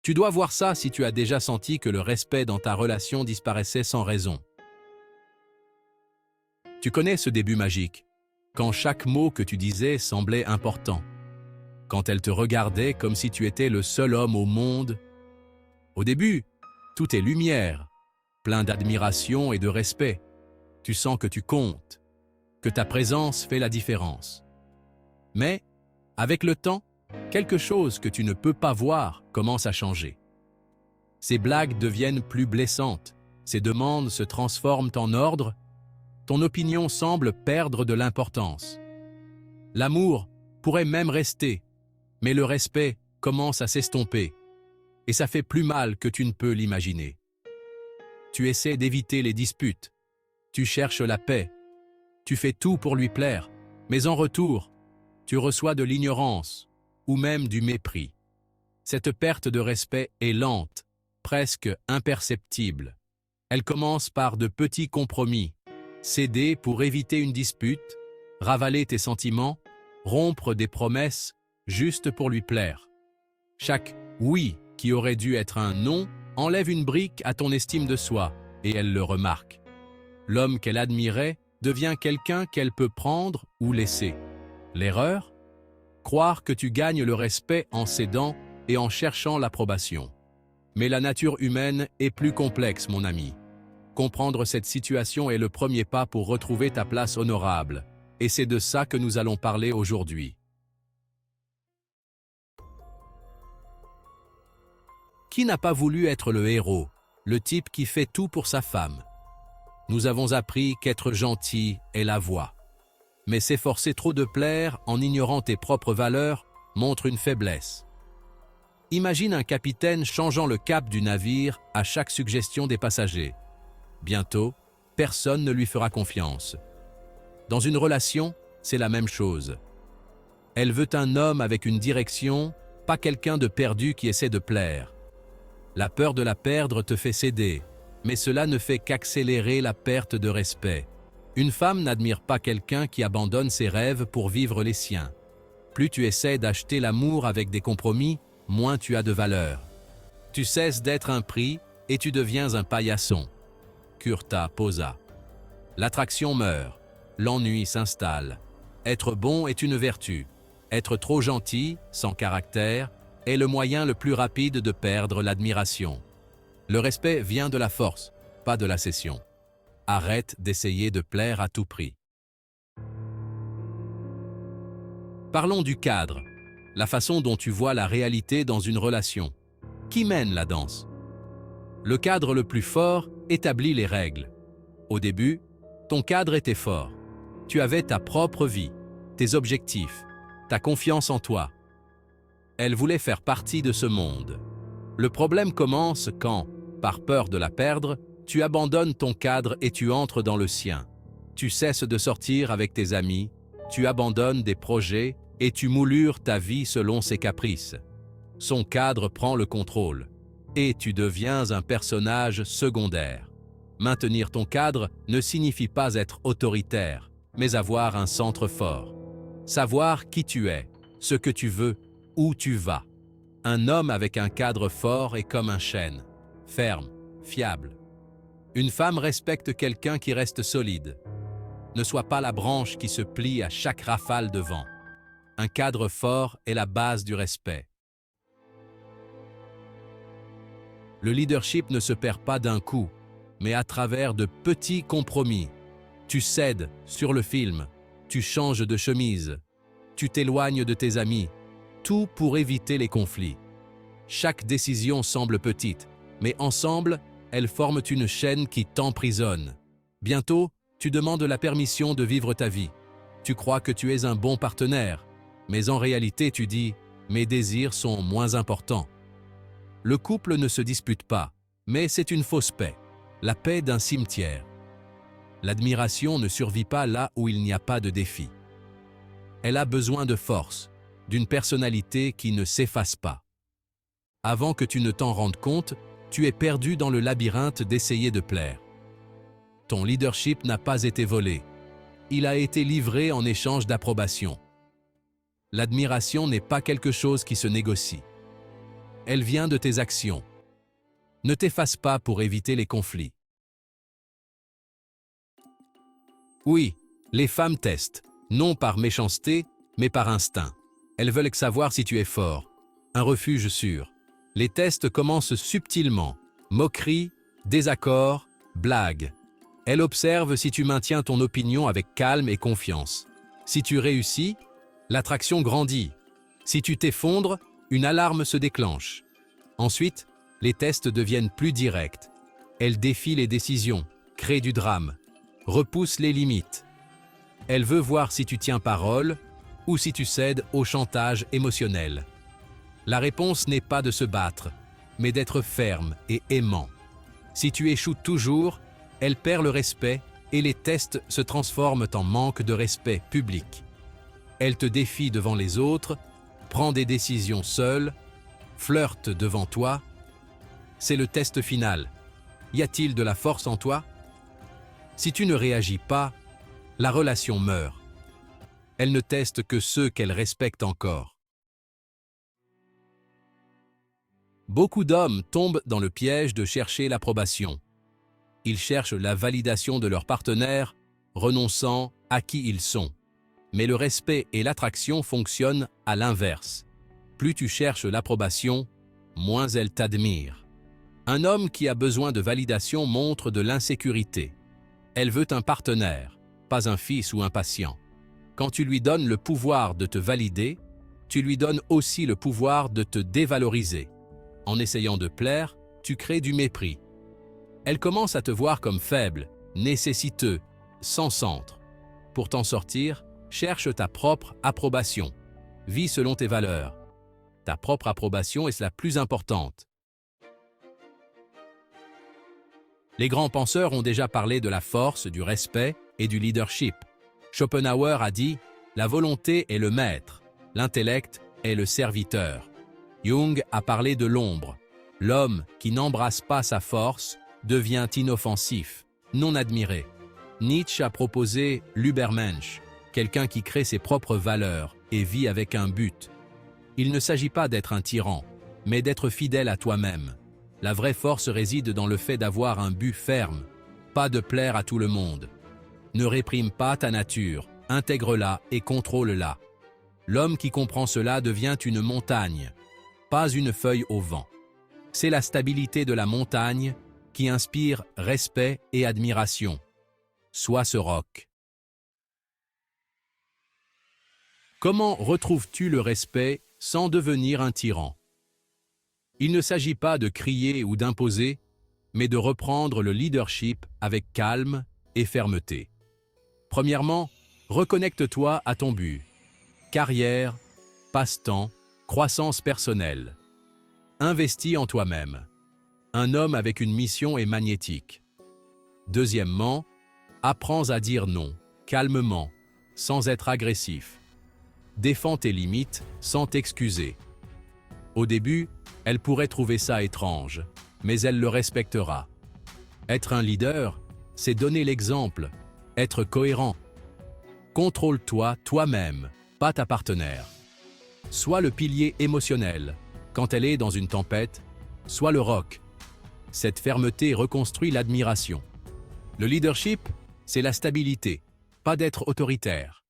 Tu dois voir ça si tu as déjà senti que le respect dans ta relation disparaissait sans raison. Tu connais ce début magique, quand chaque mot que tu disais semblait important, quand elle te regardait comme si tu étais le seul homme au monde. Au début, tout est lumière, plein d'admiration et de respect. Tu sens que tu comptes, que ta présence fait la différence. Mais, avec le temps, quelque chose que tu ne peux pas voir commence à changer. Ces blagues deviennent plus blessantes, ces demandes se transforment en ordre, ton opinion semble perdre de l'importance. L'amour pourrait même rester, mais le respect commence à s'estomper, et ça fait plus mal que tu ne peux l'imaginer. Tu essaies d'éviter les disputes, tu cherches la paix, tu fais tout pour lui plaire, mais en retour, tu reçois de l'ignorance ou même du mépris. Cette perte de respect est lente, presque imperceptible. Elle commence par de petits compromis, céder pour éviter une dispute, ravaler tes sentiments, rompre des promesses juste pour lui plaire. Chaque « oui » qui aurait dû être un « non » enlève une brique à ton estime de soi, et elle le remarque. L'homme qu'elle admirait devient quelqu'un qu'elle peut prendre ou laisser. L'erreur? Croire que tu gagnes le respect en cédant et en cherchant l'approbation. Mais la nature humaine est plus complexe, mon ami. Comprendre cette situation est le premier pas pour retrouver ta place honorable, et c'est de ça que nous allons parler aujourd'hui. Qui n'a pas voulu être le héros, le type qui fait tout pour sa femme? Nous avons appris qu'être gentil est la voie. Mais s'efforcer trop de plaire en ignorant tes propres valeurs montre une faiblesse. Imagine un capitaine changeant le cap du navire à chaque suggestion des passagers. Bientôt, personne ne lui fera confiance. Dans une relation, c'est la même chose. Elle veut un homme avec une direction, pas quelqu'un de perdu qui essaie de plaire. La peur de la perdre te fait céder, mais cela ne fait qu'accélérer la perte de respect. Une femme n'admire pas quelqu'un qui abandonne ses rêves pour vivre les siens. Plus tu essaies d'acheter l'amour avec des compromis, moins tu as de valeur. Tu cesses d'être un prix et tu deviens un paillasson. Curta posa. L'attraction meurt, l'ennui s'installe. Être bon est une vertu. Être trop gentil, sans caractère, est le moyen le plus rapide de perdre l'admiration. Le respect vient de la force, pas de la cession. Arrête d'essayer de plaire à tout prix. Parlons du cadre, la façon dont tu vois la réalité dans une relation. Qui mène la danse? Le cadre le plus fort établit les règles. Au début, ton cadre était fort. Tu avais ta propre vie, tes objectifs, ta confiance en toi. Elle voulait faire partie de ce monde. Le problème commence quand, par peur de la perdre, tu abandonnes ton cadre et tu entres dans le sien. Tu cesses de sortir avec tes amis, tu abandonnes des projets et tu moulures ta vie selon ses caprices. Son cadre prend le contrôle et tu deviens un personnage secondaire. Maintenir ton cadre ne signifie pas être autoritaire, mais avoir un centre fort. Savoir qui tu es, ce que tu veux, où tu vas. Un homme avec un cadre fort est comme un chêne, ferme, fiable. Une femme respecte quelqu'un qui reste solide. Ne sois pas la branche qui se plie à chaque rafale de vent. Un cadre fort est la base du respect. Le leadership ne se perd pas d'un coup, mais à travers de petits compromis. Tu cèdes sur le film, tu changes de chemise, tu t'éloignes de tes amis, tout pour éviter les conflits. Chaque décision semble petite, mais ensemble, elles forment une chaîne qui t'emprisonne. Bientôt, tu demandes la permission de vivre ta vie. Tu crois que tu es un bon partenaire, mais en réalité tu dis « mes désirs sont moins importants ». Le couple ne se dispute pas, mais c'est une fausse paix, la paix d'un cimetière. L'admiration ne survit pas là où il n'y a pas de défi. Elle a besoin de force, d'une personnalité qui ne s'efface pas. Avant que tu ne t'en rendes compte, tu es perdu dans le labyrinthe d'essayer de plaire. Ton leadership n'a pas été volé. Il a été livré en échange d'approbation. L'admiration n'est pas quelque chose qui se négocie. elle vient de tes actions. Ne t'efface pas pour éviter les conflits. Oui, les femmes testent, non par méchanceté, mais par instinct. Elles veulent savoir si tu es fort. Un refuge sûr. Les tests commencent subtilement. Moqueries, désaccords, blagues. Elles observent si tu maintiens ton opinion avec calme et confiance. Si tu réussis, l'attraction grandit. Si tu t'effondres, une alarme se déclenche. Ensuite, les tests deviennent plus directs. Elles défient les décisions, créent du drame, repoussent les limites. Elle veut voir si tu tiens parole ou si tu cèdes au chantage émotionnel. La réponse n'est pas de se battre, mais d'être ferme et aimant. Si tu échoues toujours, elle perd le respect et les tests se transforment en manque de respect public. Elle te défie devant les autres, prend des décisions seule, flirte devant toi. C'est le test final. Y a-t-il de la force en toi? Si tu ne réagis pas, la relation meurt. Elle ne teste que ceux qu'elle respecte encore. Beaucoup d'hommes tombent dans le piège de chercher l'approbation. Ils cherchent la validation de leur partenaire, renonçant à qui ils sont. Mais le respect et l'attraction fonctionnent à l'inverse. Plus tu cherches l'approbation, moins elle t'admire. Un homme qui a besoin de validation montre de l'insécurité. Elle veut un partenaire, pas un fils ou un patient. Quand tu lui donnes le pouvoir de te valider, tu lui donnes aussi le pouvoir de te dévaloriser. En essayant de plaire, tu crées du mépris. Elle commence à te voir comme faible, nécessiteux, sans centre. Pour t'en sortir, cherche ta propre approbation. Vis selon tes valeurs. Ta propre approbation est la plus importante. Les grands penseurs ont déjà parlé de la force, du respect et du leadership. Schopenhauer a dit « La volonté est le maître, l'intellect est le serviteur ». Jung a parlé de l'ombre. L'homme qui n'embrasse pas sa force devient inoffensif, non admiré. Nietzsche a proposé l'Übermensch, quelqu'un qui crée ses propres valeurs et vit avec un but. Il ne s'agit pas d'être un tyran, mais d'être fidèle à toi-même. La vraie force réside dans le fait d'avoir un but ferme, pas de plaire à tout le monde. Ne réprime pas ta nature, intègre-la et contrôle-la. L'homme qui comprend cela devient une montagne, pas une feuille au vent. C'est la stabilité de la montagne qui inspire respect et admiration. Sois ce roc. Comment retrouves-tu le respect sans devenir un tyran? Il ne s'agit pas de crier ou d'imposer, mais de reprendre le leadership avec calme et fermeté. Premièrement, reconnecte-toi à ton but. Carrière, passe-temps, croissance personnelle. Investis en toi-même. Un homme avec une mission est magnétique. Deuxièmement, apprends à dire non, calmement, sans être agressif. Défends tes limites sans t'excuser. Au début, elle pourrait trouver ça étrange, mais elle le respectera. Être un leader, c'est donner l'exemple, être cohérent. Contrôle-toi toi-même, pas ta partenaire. Sois le pilier émotionnel, quand elle est dans une tempête, sois le roc. Cette fermeté reconstruit l'admiration. Le leadership, c'est la stabilité, pas d'être autoritaire.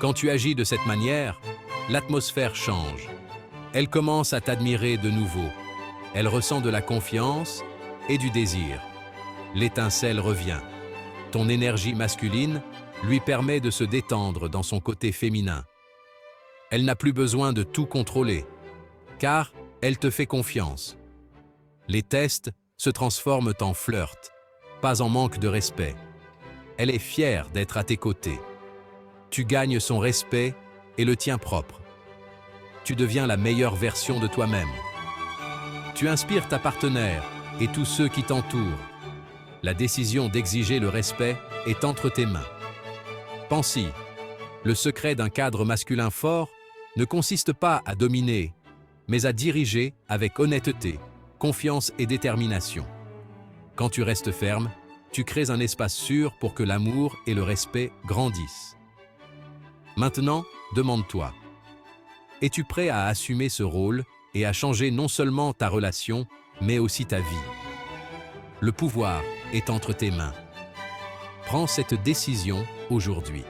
Quand tu agis de cette manière, l'atmosphère change. Elle commence à t'admirer de nouveau. Elle ressent de la confiance et du désir. L'étincelle revient. Ton énergie masculine lui permet de se détendre dans son côté féminin. Elle n'a plus besoin de tout contrôler, car elle te fait confiance. Les tests se transforment en flirt, pas en manque de respect. Elle est fière d'être à tes côtés. Tu gagnes son respect et le tien propre. Tu deviens la meilleure version de toi-même. Tu inspires ta partenaire et tous ceux qui t'entourent. La décision d'exiger le respect est entre tes mains. Pense-y, le secret d'un cadre masculin fort ne consiste pas à dominer, mais à diriger avec honnêteté, confiance et détermination. Quand tu restes ferme, tu crées un espace sûr pour que l'amour et le respect grandissent. Maintenant, demande-toi, Es-tu prêt à assumer ce rôle et à changer non seulement ta relation, mais aussi ta vie? Le pouvoir est entre tes mains. Prends cette décision aujourd'hui.